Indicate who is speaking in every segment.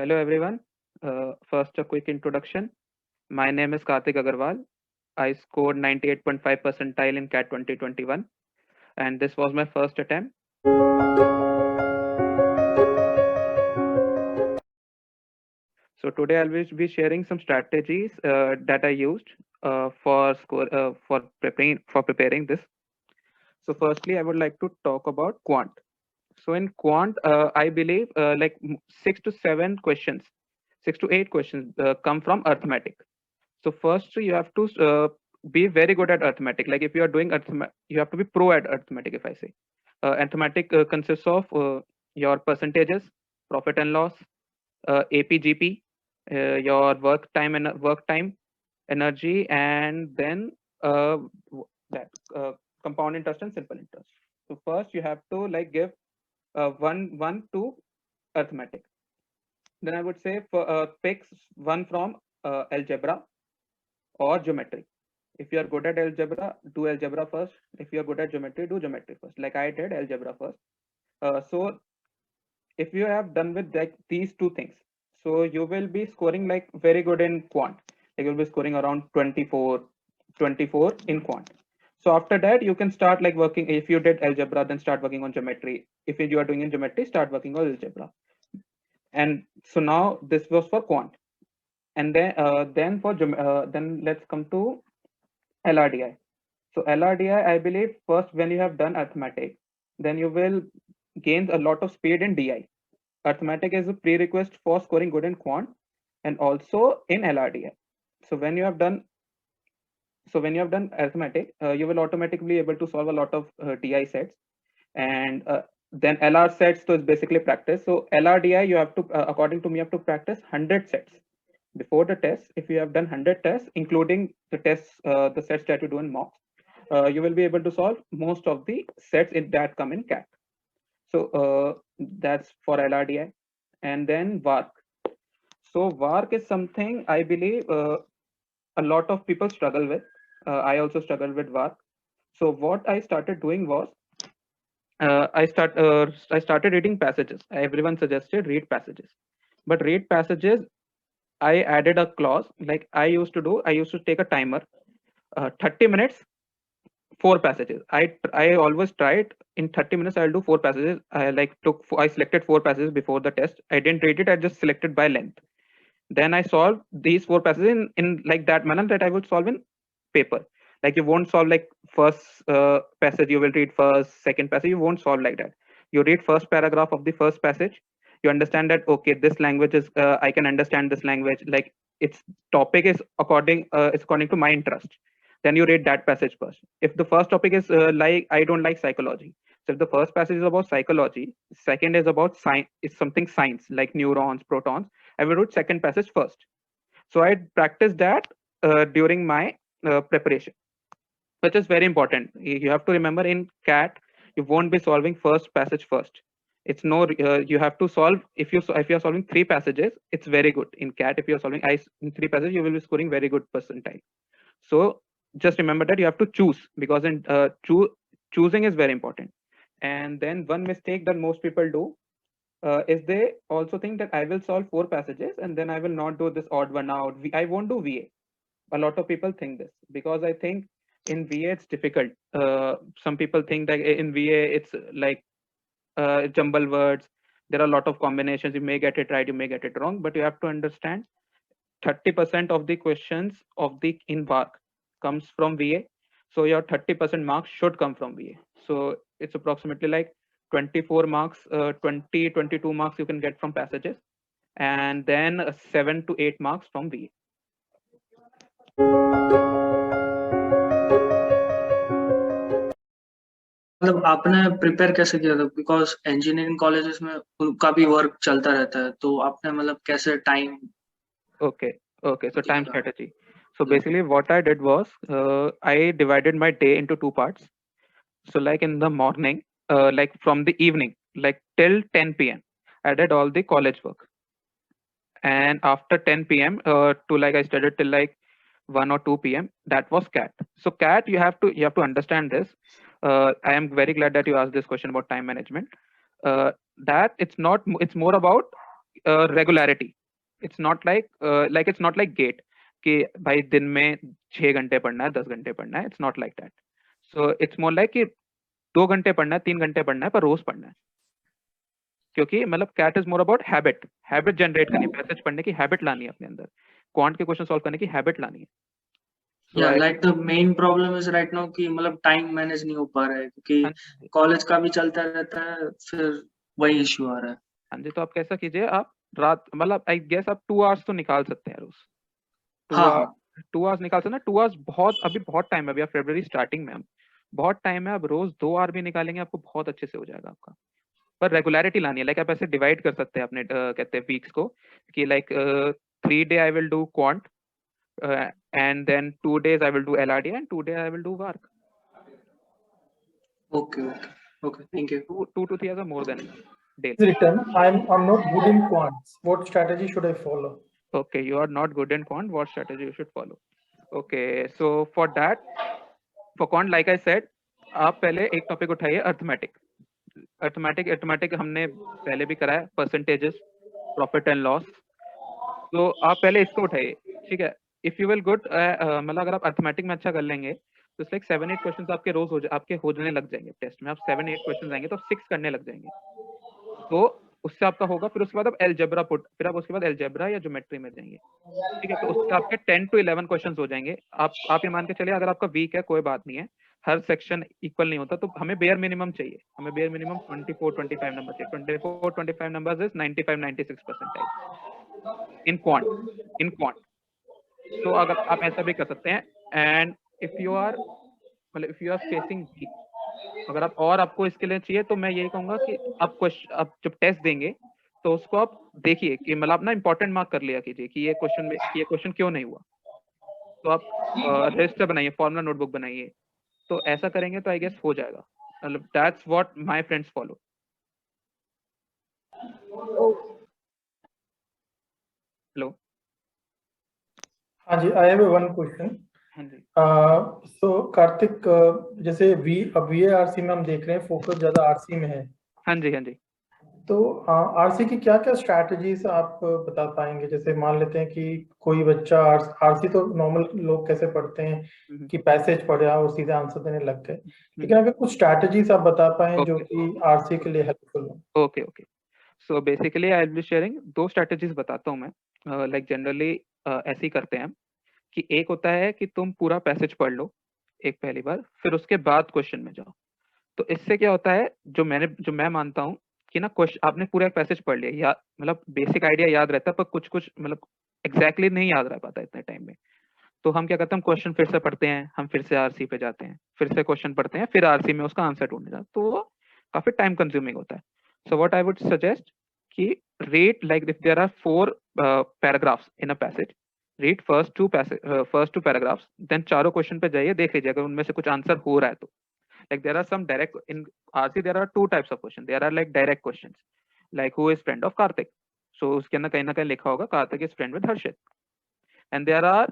Speaker 1: Hello everyone. First, a quick introduction. My name is Kartik Aggarwal. I scored 98.5 percentile in CAT 2021, and this was my first attempt. So today I'll be sharing some strategies that I used for preparing this. So firstly, I would like to talk about Quant. So in Quant, I believe 6 to 7 questions, 6 to 8 questions come from arithmetic. So first you have to be very good at arithmetic. Like if you are doing arithmetic, you have to be pro at arithmetic. If I say arithmetic consists of your percentages, profit and loss, APGP, your work time, energy, and then that compound interest and simple interest. So first you have to like give one to arithmetic. Then I would say pick one from algebra or geometry. If you are good at algebra, do algebra first. If you are good at geometry, do geometry first. Like I did algebra first. So if you have done with like these two things, so you will be scoring like very good in quant. Like you'll be scoring around 24 in quant. So after that, you can start like working. If you did algebra, then start working on geometry. If you are doing in geometry, start working on algebra. And so now this was for quant. And then let's come to LRDI. So LRDI, I believe first when you have done arithmetic, then you will gain a lot of speed in DI. Arithmetic is a prerequisite for scoring good in quant and also in LRDI. So when you have done arithmetic, you will automatically be able to solve a lot of DI sets, and then LR sets. So it's basically practice. So LRDI, you have to, according to me, you have to practice 100 sets before the test. If you have done 100 tests, including the tests, the sets that you do in mocks, you will be able to solve most of the sets that come in CAT. So that's for LRDI. And then VARC. So VARC is something I believe a lot of people struggle with. I also struggled with VARC. So what I started doing was I started reading passages. Everyone suggested read passages, but read passages, I added a clause. Like I used to take a timer, 30 minutes, 4 passages. I always tried in 30 minutes. I'll do 4 passages. I selected 4 passages before the test. I didn't read it. I just selected by length. Then I solved these 4 passages in like that manner that I would solve in paper. Like you won't solve like first passage you will read first, second passage you won't solve like that. You read first paragraph of the first passage. You understand that okay, this language is I can understand this language. Like its topic is according to my interest. Then you read that passage first. If the first topic is like I don't like psychology, so if the first passage is about psychology, second is about science, is something science like neurons, protons, I will read second passage first. So I practiced that during my preparation, which is very important. You have to remember in CAT, you won't be solving first passage first. It's no, you have to solve, if you're solving 3 passages, it's very good. In CAT, if you're solving in 3 passages, you will be scoring very good percentile. So just remember that you have to choose, because in choosing is very important. And then one mistake that most people do is they also think that I will solve 4 passages and then I will not do this odd one out. I won't do VA. A lot of people think this because I think in VA it's difficult. Some people think that in VA it's like jumble words. There are a lot of combinations. You may get it right, you may get it wrong, but you have to understand 30% of the questions of the in VARC comes from VA. So your 30% marks should come from VA. So it's approximately like 24 marks, 22 marks you can get from passages, and then 7 to 8 marks from VA.
Speaker 2: मतलब आपने prepare कैसे किया था, because engineering colleges में उनका भी work चलता रहता है, तो आपने मतलब कैसे time?
Speaker 1: Okay, so time strategy. So basically what I did was I divided my day into 2 parts. So like in the morning, like from the evening, like till 10 p.m. I did all the college work, and after 10 p.m. To like I studied till like 1 or 2 p.m. That was CAT. So CAT, you have to understand this. I am very glad that you asked this question about time management. That it's not, it's more about regularity. It's not like get कि भाई दिन में 6 घंटे पढ़ना है, 10 घंटे पढ़ना है. It's not like that. So it's more like कि 2 घंटे पढ़ना है, 3 घंटे पढ़ना है, पर रोज पढ़ना है. क्योंकि मतलब CAT is more about habit generate करनी, पैसेज पढ़ने की हैबिट लानी है अपने अंदर, क्वांट के क्वेश्चन सॉल्व करने की हैबिट लानी है.
Speaker 2: या like the main problem is right now कि मतलब टाइम मैनेज नहीं हो पा रहा है क्योंकि कॉलेज का भी चलता रहता है, फिर वही इश्यू आ रहा है.
Speaker 1: हाँ जी. तो आप कैसा कीजिए, आप रात मतलब आई गेस आप 2 आवर्स तो निकाल सकते हैं रोज. 2
Speaker 2: हाँ
Speaker 1: आवर्स 2 आवर्स निकाल सकते हैं. 2 आवर्स बहुत, अभी बहुत टाइम है, अभी आप फरवरी स्टार्टिंग में, हम बहुत टाइम है. आप रोज 2 आवर भी निकालेंगे आपको बहुत अच्छे से हो जाएगा आपका. पर रेगुलरिटी लानी है. लाइक आप ऐसे डिवाइड कर सकते हैं अपने कहते हैं वीक्स को कि like 3 day I will do quant and then 2 days I will do LRDI and 2 days I will do work.
Speaker 2: Okay, thank you.
Speaker 1: 2 to 3 hours are more than enough daily.
Speaker 3: Written, I'm not good in quants. What strategy should I follow?
Speaker 1: Okay, you are not good in quant. What strategy you should follow? Okay, so for that, for quant, like I said, आप पहले एक topic उठाइए, arithmetic हमने पहले भी कराया, percentages, profit and loss. तो आप पहले इसको उठाइए, ठीक है. इफ यू विल गुड, मतलब अगर आप अर्थमेटिक में अच्छा कर लेंगे तो लाइक 7-8 क्वेश्चन आपके रोज आपके होने लग जाएंगे टेस्ट में. आप 7-8 क्वेश्चन आएंगे तो 6 करने लग जाएंगे. तो उससे आपका होगा. फिर उसके बाद आप एलजेब्रा फिर आप उसके बाद एलजेब्रा या ज्योमेट्री में जाएंगे, ठीक है. तो उससे आपके 10 to 11 क्वेश्चन हो जाएंगे. आप ये मान के चलिए, अगर आपका वीक है कोई बात नहीं है, हर सेक्शन इक्वल नहीं होता, तो हमें बेयर मिनिमम चाहिए. हमें बेयर मिनिमम 24-25 नंबर चाहिए. 24-25 नंबर्स इज 95-96% इन क्वांट. तो अगर आप ऐसा भी कर सकते हैं. And if you are facing, अगर आप और आपको इसके लिए चाहिए, तो मैं यही कहूंगा कि आप जब टेस्ट देंगे तो उसको आप देखिए कि मतलब आप ना इंपॉर्टेंट मार्क कर लिया कीजिए कि ये क्वेश्चन क्यों नहीं हुआ. तो आप रजिस्टर बनाइए, फॉर्मुला नोटबुक बनाइए. तो ऐसा करेंगे तो आई गेस हो जाएगा. मतलब that's what my friends follow. Hello.
Speaker 3: हाँ जी, I have one question.
Speaker 1: हाँ जी.
Speaker 3: So कार्तिक, जैसे VARC में हम देख रहे हैं फोकस ज्यादा आरसी में है.
Speaker 1: हाँ जी. हाँ जी.
Speaker 3: तो आरसी की क्या क्या स्ट्रैटेजीज आप बता पाएंगे? जैसे मान लेते हैं कि कोई बच्चा आरसी तो नॉर्मल लोग कैसे पढ़ते हैं कि पैसेज पढ़ा और सीधे आंसर देने लग गए, लेकिन अगर कुछ स्ट्रैटेजीज आप बता पाएं जो कि आरसी के लिए हेल्पफुल हो.
Speaker 1: Okay. So basically I will be sharing 2 strategies बताता हूँ मैं. लाइक जनरली ऐसे ही करते हैं कि एक होता है कि तुम पूरा पैसेज पढ़ लो एक पहली बार, फिर उसके बाद क्वेश्चन में जाओ. तो इससे क्या होता है, जो मैं मानता हूँ कि ना, क्वेश्चन आपने पूरा एक पैसेज पढ़ लिया, या मतलब बेसिक आइडिया याद रहता है, पर कुछ मतलब एग्जैक्टली नहीं याद रह पाता इतने टाइम में. तो हम क्या करते हैं, क्वेश्चन फिर से पढ़ते हैं, हम फिर से आरसी पे जाते हैं, फिर से क्वेश्चन पढ़ते हैं, फिर आरसी में उसका आंसर ढूंढने जाते हैं. तो वो काफी टाइम कंज्यूमिंग होता है. So what I would suggest कि read, like if there are 4 paragraphs in a passage, read first two paragraphs, then चारों क्वेश्चन पे जाइए, देख लीजिए अगर उनमें से कुछ आंसर हो रहा है तो. Like there are some direct, in RC there are 2 types of questions. There are like direct questions, like who is friend of Kartik. So उसके अंदर कहीं ना कहीं लिखा होगा Kartik is friend with Harshit. And there are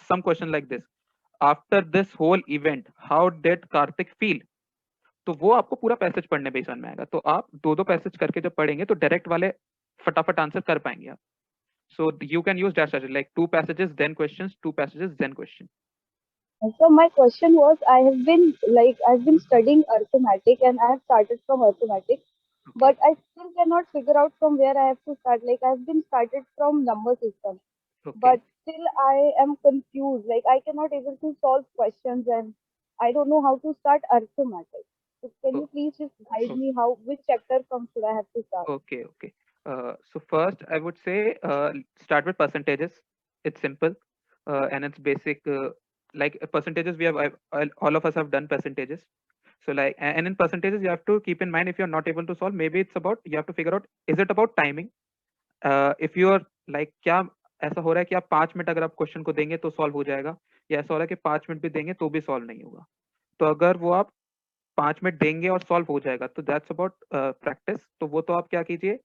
Speaker 1: some questions like this: after this whole event, how did Kartik feel? तो वो आपको पूरा पैसेज पढ़ने पे समझ में आएगा. तो आप 2 पैसेज करके जब पढ़ेंगे तो डायरेक्ट वाले फटाफट आंसर कर पाएंगे आप. So you can use that strategy, like 2 passages then questions, 2 passages then question.
Speaker 4: So my question was, I've been studying arithmetic and I have started from arithmetic, but I still cannot figure out from where I have to start. Like I've been started from number system, but still I am confused. Like I cannot able to solve questions and I don't know how to start arithmetic. So can you please just guide me which chapter from should I have to start?
Speaker 1: Okay. So first I would say start with percentages. It's simple and it's basic. Like percentages, all of us have done percentages. So like, and in percentages you have to keep in mind, if you're not able to solve, maybe it's about, you have to figure out, is it about timing? If you're like, क्या ऐसा हो रहा है कि आप 5 minute अगर आप question को देंगे तो सॉल्व हो जाएगा, या ऐसा हो रहा है कि 5 मिनट भी देंगे तो भी सॉल्व नहीं होगा. तो अगर वो आप 5 मिनट देंगे और सॉल्व हो जाएगा, तो दैट्स अबाउट प्रैक्टिस. तो वो तो आप क्या कीजिए,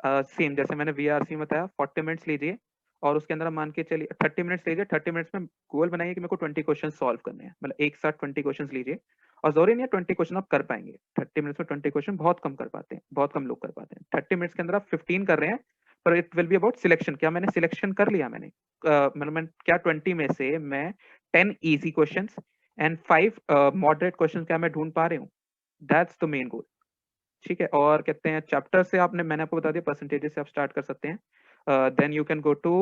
Speaker 1: सेम जैसे मैंने वीआरसी में बताया, 40 मिनट्स लीजिए और उसके अंदर मान के चलिए 30 मिनट्स लीजिए. 30 मिनट्स में गोल बनाइए कि मेरे को 20 क्वेश्चन सॉल्व करने हैं, मतलब एक साथ 20 क्वेश्चन लीजिए. और जरूरी नहीं है 20 क्वेश्चन आप कर पाएंगे. 30 मिनट्स में 20 क्वेश्चन बहुत कम कर पाते हैं, बहुत कम लोग कर पाते हैं. 30 मिनट्स के अंदर आप 15 कर रहे हैं पर it will be about selection. क्या मैंने सिलेक्शन कर लिया, मैंने मतलब मैं क्या 20 में से मैं 10 easy questions and 5 moderate questions क्या मैं ढूंढ पा रही हूँ, दैट्स द मेन गोल। ठीक है, और कहते हैं चैप्टर से आपने, मैंने आपको बता दिया परसेंटेजेस से आप स्टार्ट कर सकते हैं। Then you can go to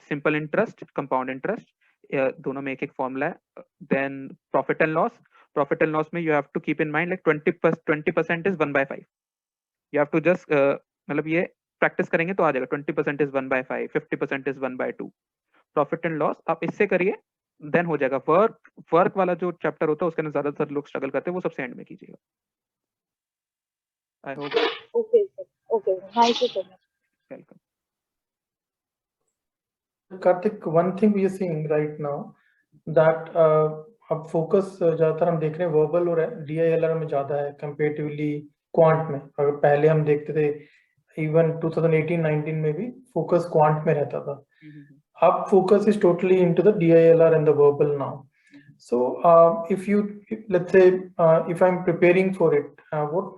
Speaker 1: simple interest, compound interest, दोनों में एक एक फॉर्मूला है। Then profit and loss, profit and loss में you have to keep in mind like 20% is 1/5। You have to just मतलब ये प्रैक्टिस करेंगे तो आ जाएगा। 20% is 1/5, 50% is 1/2। Profit and loss आप इससे करिए, देन हो जाएगा। वर्क वाला जो चैप्टर होता है उसके अंदर ज्यादातर लोग स्ट्रगल करते हैं, वो सबसे एंड में कीजिएगा। I hope.
Speaker 4: Okay, sir. Okay, thank you so much.
Speaker 1: Welcome.
Speaker 3: Kartik, one thing we are seeing right now that अब फोकस ज्यादातर हम देख रहे हैं वर्बल और DILR में ज्यादा है कंपेरेटिवली क्वांट में। अगर पहले हम देखते थे इवन 2018-19 में भी फोकस क्वांट में रहता था, अब focus is totally into the DILR and the verbal now. So if you, let's say if I'm preparing for it,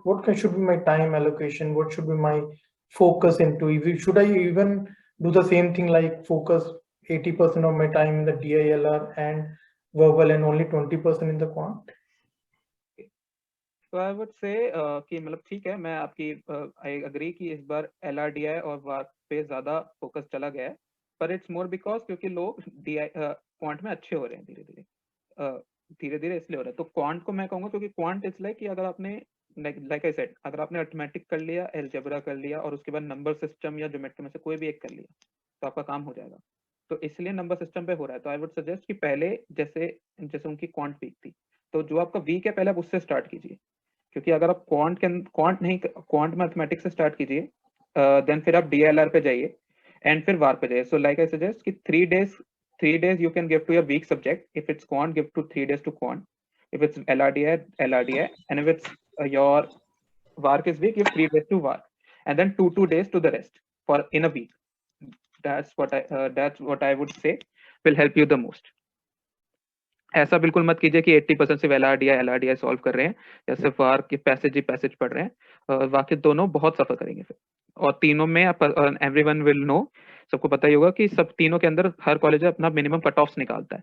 Speaker 3: what should be my time allocation, what should be my focus into? Should I even do the same thing like focus 80% of my time in the DILR and verbal and only 20% in the quant?
Speaker 1: So I would say कि मतलब ठीक है, मैं आपकी I agree कि इस बार LRDI और वार्क पे ज्यादा फोकस चला गया है, पर इट्स मोर बिकॉज क्योंकि लोग क्वांट में अच्छे हो रहे हैं धीरे धीरे इसलिए हो रहा है। तो क्वांट को मैं कहूंगा क्योंकि क्वांट इज लाइक कि अगर आपने लाइक आई सेड, अगर आपने अर्थमेटिक कर लिया, अलजेब्रा कर लिया और उसके बाद नंबर सिस्टम या ज्योमेट्री में से कोई भी एक कर लिया तो आपका काम हो जाएगा। तो इसलिए नंबर सिस्टम पे हो रहा है। तो आई वुड सजेस्ट कि पहले जैसे उनकी क्वांट वीक थी, तो जो आपका वीक है पहले आप उससे स्टार्ट कीजिए, क्योंकि अगर आप क्वांट मैथमेटिक्स से स्टार्ट कीजिए, देन फिर आप DLR पे जाइए एंड फिर वार पे जाइए। सो लाइक आई सजेस्ट कि 3 days you can give to your weak subject. If it's quant, give 3 days to quant. If it's LRDI, and if it's your work is weak, give 3 days to work, and then 2 days to the rest for in a week. That's what I would say will help you the most. ऐसा बिल्कुल मत कीजिए कि 80% सिर्फ LRDI solve कर रहे हैं या सिर्फ वार के पैसेज पढ़ रहे हैं, बाकी दोनों बहुत सफर करेंगे फिर। और तीनों में एवरीवन विल नो, सबको पता ही होगा कि सब तीनों के अंदर हर कॉलेज अपना मिनिमम कट ऑफ निकालता है।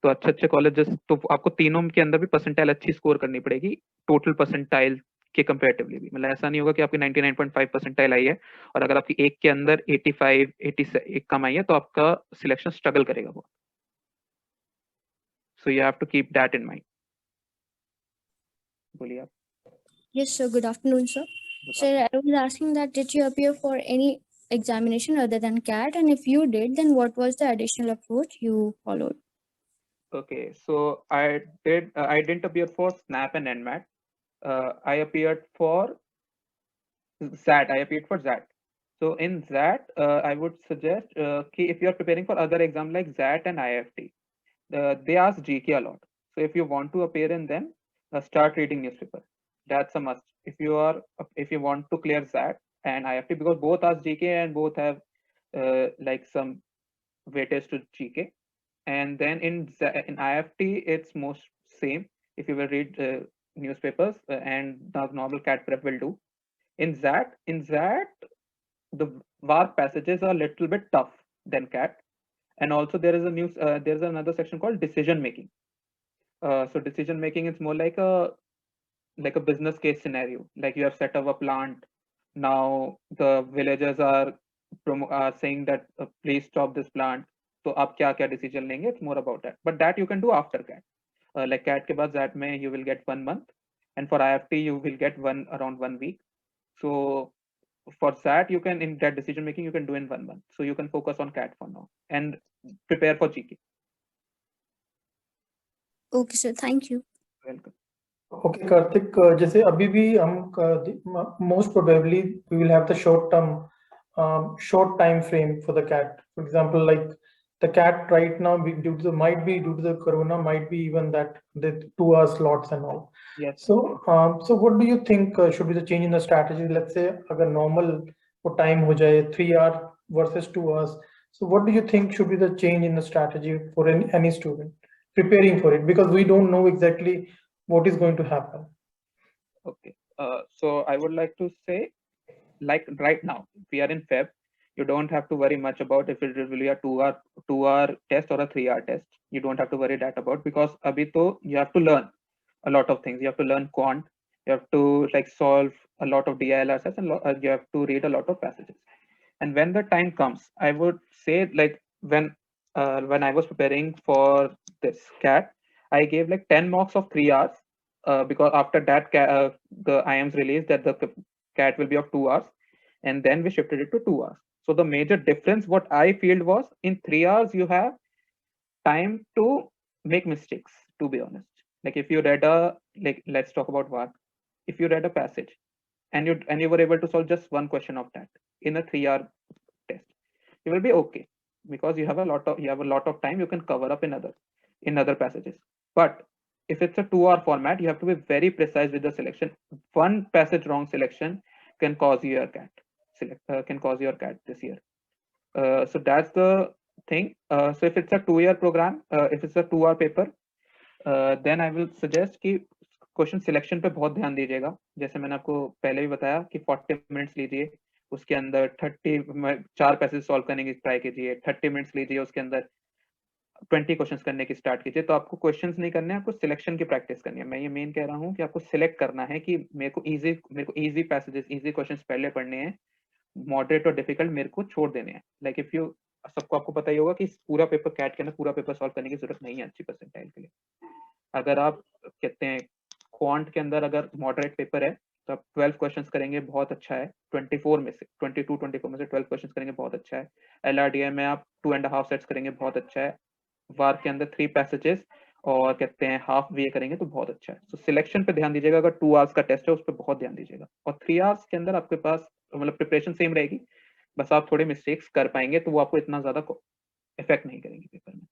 Speaker 1: तो अच्छे कॉलेजेस, तो आपको तीनों के अंदर भी परसेंटाइल अच्छी स्कोर करनी पड़ेगी टोटल परसेंटाइल के कंपेरेटिवली भी। मतलब ऐसा नहीं होगा कि आपकी 99.5 परसेंटाइल आई है और अगर आपकी एक के अंदर 85 86 कम आई है तो आपका सिलेक्शन स्ट्रगल करेगा वो। So you have to keep that in mind. बोलिए आप।
Speaker 5: Yes, sir. Good afternoon, sir. Sir, I was asking that did you appear for any examination other than CAT, and if you did, then what was the additional approach you followed?
Speaker 1: Okay, so I didn't appear for SNAP and NMAT. I appeared for ZAT. I appeared for ZAT. So in ZAT, I would suggest if you are preparing for other exam like ZAT and IFT, they ask GK a lot. So if you want to appear in them, start reading newspaper. That's a must. If you want to clear ZAT and IFT, because both ask GK and both have like some weightage to GK. And then in IFT, it's most same. If you will read newspapers and the normal CAT prep will do. In ZAT, the VARC passages are a little bit tough than CAT. And also there is another section called decision making. So decision making is more like a business case scenario. Like you have set up a plant. Now the villagers are saying that please stop this plant. So आप क्या decision लेंगे? It's more about that. But that you can do after CAT. Like CAT के बाद ZAT में you will get 1 month, and for IFT you will get around 1 week. So for ZAT you can, in that decision making you can do in 1 month. So you can focus on CAT for now and prepare for GK.
Speaker 5: Okay, sir. Thank you.
Speaker 1: Welcome.
Speaker 3: Okay, Kartik, जैसे अभी भी हम most probably we will have the short time frame for the CAT. For example, like the CAT right now, might be due to the corona, might be even that the 2 hour slots and all.
Speaker 1: Yes.
Speaker 3: So what do you think should be the change in the strategy? Let's say अगर normal वो time हो जाए 3 hour versus 2 hours. So what do you think should be the change in the strategy for any student preparing for it? Because we don't know exactly what is going to happen.
Speaker 1: Okay. So I would like to say, like right now we are in Feb, You don't have to worry much about if it will be a 2 hour test or a 3 hour test. You don't have to worry that about, because abhi to you have to learn a lot of things. You have to learn quant, you have to like solve a lot of DILR sets, and you have to read a lot of passages. And when the time comes, I would say, like when I was preparing for this CAT, I gave like 10 mocks of 3 hours, because after that the IIM's released that the CAT will be of 2 hours, and then we shifted it to 2 hours. So the major difference what I feel was, in 3 hours you have time to make mistakes, to be honest. Like if you read a, like let's talk about VARC. If you read a passage and you were able to solve just one question of that in a 3 hour test, you will be okay, because you have a lot of time you can cover up in other passages. But if it's a 2 hour format, you have to be very precise with the selection. One passage wrong selection can cause you your CAT this year. So that's the thing. So if it's a 2 year program, if it's a 2 hour paper, then I will suggest कि question selection पे बहुत ध्यान दीजिएगा. जैसे मैंने आपको पहले भी बताया कि 40 मिनट्स लीजिए, उसके अंदर 4 पैसेज सॉल्व करने की ट्राई कीजिए, 30 मिनट्स लीजिए, उसके अंदर 20 क्वेश्चंस करने की स्टार्ट कीजिए. तो आपको क्वेश्चंस नहीं करने हैं, आपको सिलेक्शन की प्रैक्टिस करनी है. मैं ये मेन कह रहा हूँ कि आपको सिलेक्ट करना है कि मेरे को इजी पैसेजेस, इजी क्वेश्चंस पहले पढ़ने हैं, मॉडरेट और डिफिकल्ट मेरे को छोड़ देने हैं. लाइक इफ यू, सबको आपको पता ही होगा कि पूरा पेपर कैट के अंदर पूरा पेपर सॉल्व करने की जरूरत नहीं है अच्छी परसेंटाइल के लिए. अगर आप कहते हैं क्वांट के अंदर अगर मॉडरेट पेपर है तो आप 12 क्वेश्चंस करेंगे, बहुत अच्छा है. 24 में से 24 में से 12 क्वेश्चंस करेंगे, बहुत अच्छा है. LRDI में आप 2.5 सेट्स करेंगे, बहुत अच्छा है. वार के अंदर 3 पैसेजेस और कहते हैं हाफ वे करेंगे तो बहुत अच्छा है. तो सिलेक्शन पे ध्यान दीजिएगा. अगर 2 आवर्स का टेस्ट है उस पर बहुत ध्यान दीजिएगा. और 3 आवर्स के अंदर आपके पास मतलब प्रिपरेशन सेम रहेगी, बस आप थोड़े मिस्टेक्स कर पाएंगे तो वो आपको इतना ज्यादा इफेक्ट नहीं करेंगे पेपर में.